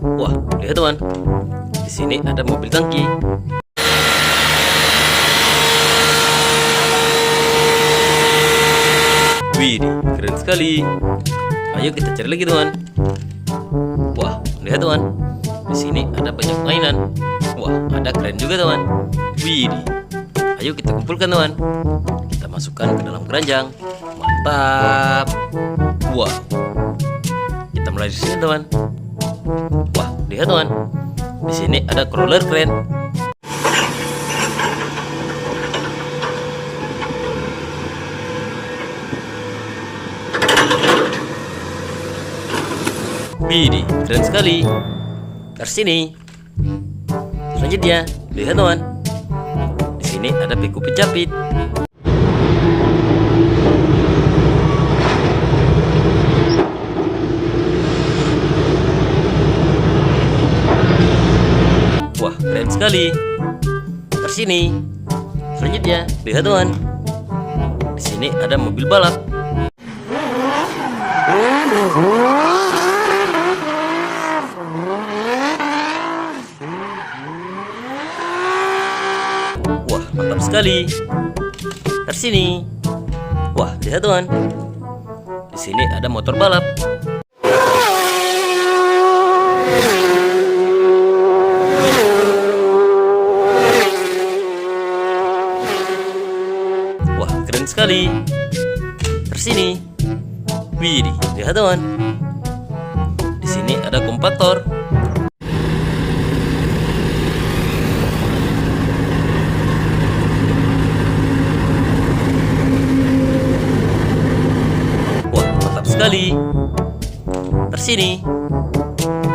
Wah, lihat teman. Di sini ada mobil tangki. Wih, keren sekali. Ayo kita cari lagi teman. Wah, lihat teman. Di sini ada banyak mainan. Wah, ada keren juga teman. Wih, ayo kita kumpulkan teman. Kita masukkan ke dalam keranjang. Mantap. Wah, kita mulai di sini teman. Wah, lihat teman. Di sini ada crawler keren. Widih, keren sekali. Tersini. Selanjutnya, lihat teman. Di sini ada piku penjepit. Wah, keren sekali. Tersini. Selanjutnya, lihat teman. Di sini ada mobil balap. Wah, mantap sekali. Tersini. Wah, lihat teman. Di sini ada motor balap. Wah, keren sekali. Tersini. Wih, lihat teman. Di sini ada kompaktor. Sekali. Tersini.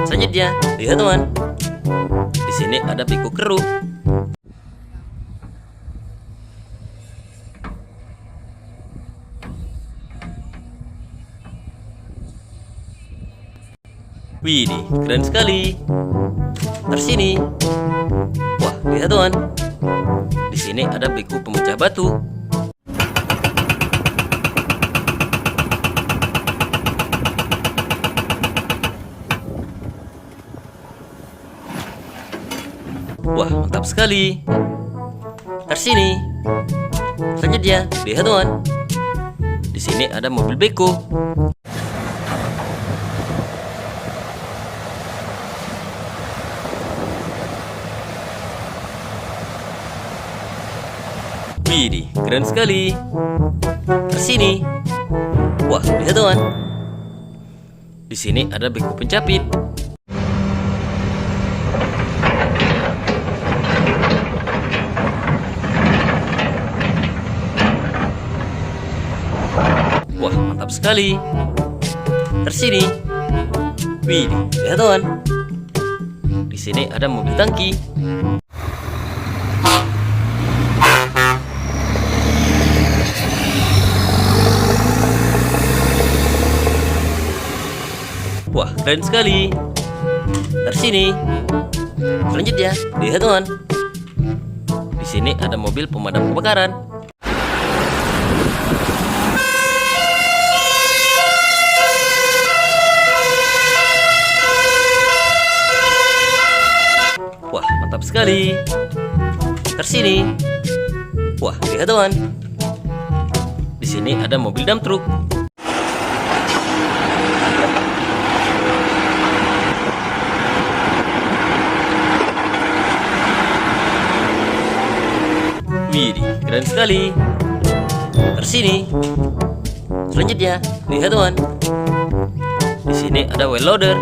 Selanjutnya, lihat teman. Di sini ada piku keruk. Wih, keren sekali. Tersini. Wah, lihat teman. Di sini ada piku pemecah batu. Wah, mantap sekali. Tersini. Selanjutnya, lihat teman. Di sini ada mobil beko. Wih, keren sekali. Tersini. Wah, lihat teman. Di sini ada beko penjepit. Wah, mantap sekali. Tersini. Wih, lihat teman. Di sini ada mobil tangki. Wah, keren sekali. Tersini. Selanjutnya, lihat teman. Di sini ada mobil pemadam kebakaran. Wah, mantap sekali. Tersini. Wah, lihat teman. Di sini ada mobil dump truck. Wih, keren sekali. Tersini. Selanjutnya, lihat teman. Di sini ada wheel loader.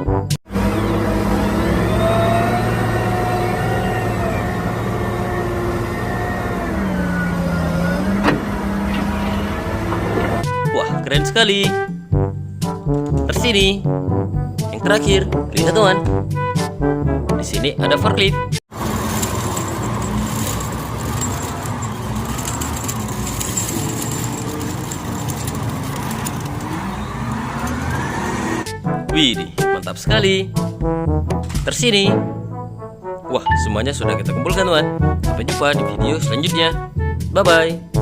Wah, keren sekali. Tersini. Yang terakhir, lihat teman. Di sini ada forklift. Wih, mantap sekali. Tersini. Wah, semuanya sudah kita kumpulkan teman. Sampai jumpa di video selanjutnya. Bye bye.